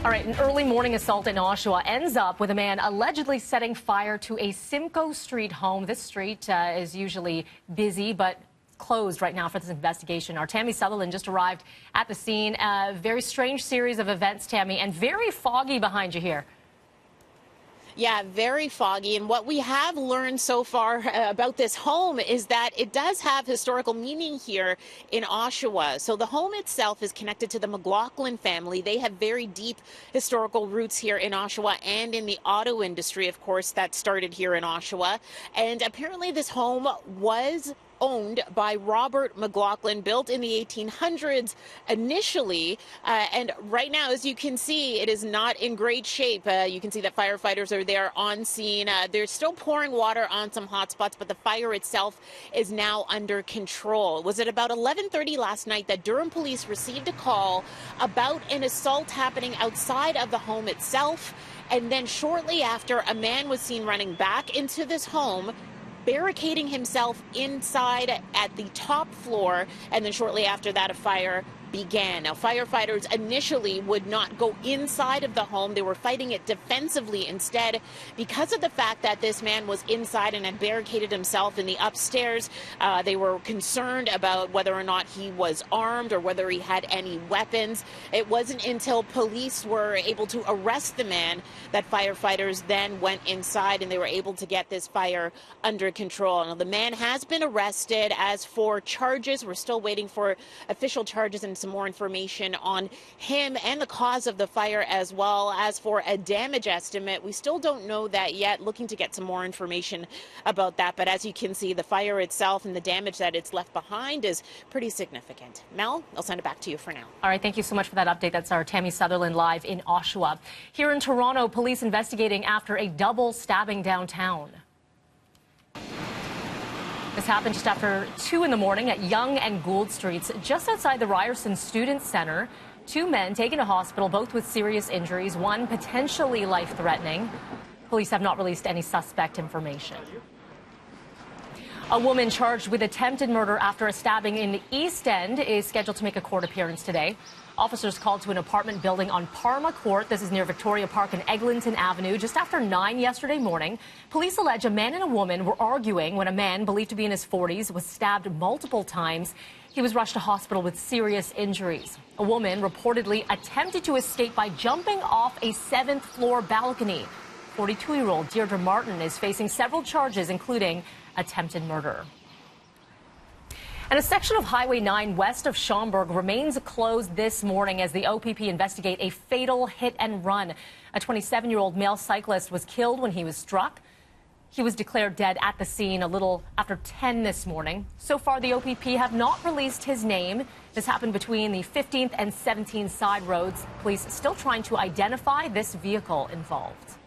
All right, an early morning assault in Oshawa ends up with a man allegedly setting fire to a Simcoe Street home. This street is usually busy, but closed right now for this investigation. Our Tammy Sutherland just arrived at the scene. A very strange series of events, Tammy, and very foggy behind you here. Yeah, very foggy. And what we have learned so far about this home is that it does have historical meaning here in Oshawa. So the home itself is connected to the McLaughlin family. They have very deep historical roots here in Oshawa and in the auto industry, of course, that started here in Oshawa. And apparently this home was owned by Robert McLaughlin, built in the 1800s initially. And right now, as you can see, it is not in great shape. You can see that firefighters are there on scene. They're still pouring water on some hot spots, but the fire itself is now under control. It was at about 11:30 last night that Durham police received a call about an assault happening outside of the home itself. And then shortly after, a man was seen running back into this home, barricading himself inside at the top floor, and then shortly after that, a fire began. Now, firefighters initially would not go inside of the home. They were fighting it defensively instead because of the fact that this man was inside and had barricaded himself in the upstairs. They were concerned about whether or not he was armed or whether he had any weapons. It wasn't until police were able to arrest the man that firefighters then went inside and they were able to get this fire under control. Now, the man has been arrested. As for charges, we're still waiting for official charges and some more information on him and the cause of the fire as well. As for a damage estimate, we still don't know that yet. Looking to get some more information about that. But as you can see, the fire itself and the damage that it's left behind is pretty significant. Mel, I'll send it back to you for now. All right, thank you so much for that update. That's our Tammy Sutherland live in Oshawa. Here in Toronto, police investigating after a double stabbing downtown. This happened just after 2 in the morning at Yonge and Gould Streets, just outside the Ryerson Student Center. 2 men taken to hospital, both with serious injuries, one potentially life-threatening. Police have not released any suspect information. A woman charged with attempted murder after a stabbing in the East End is scheduled to make a court appearance today. Officers called to an apartment building on Parma Court. This is near Victoria Park and Eglinton Avenue. Just after 9 yesterday morning, police allege a man and a woman were arguing when a man believed to be in his 40s was stabbed multiple times. He was rushed to hospital with serious injuries. A woman reportedly attempted to escape by jumping off a 7th-floor balcony. 42-year-old Deirdre Martin is facing several charges, including attempted murder. And a section of Highway 9 west of Schaumburg remains closed this morning as the OPP investigate a fatal hit and run. A 27-year-old male cyclist was killed when he was struck. He was declared dead at the scene a little after 10 this morning. So far, the OPP have not released his name. This happened between the 15th and 17th side roads. Police still trying to identify this vehicle involved.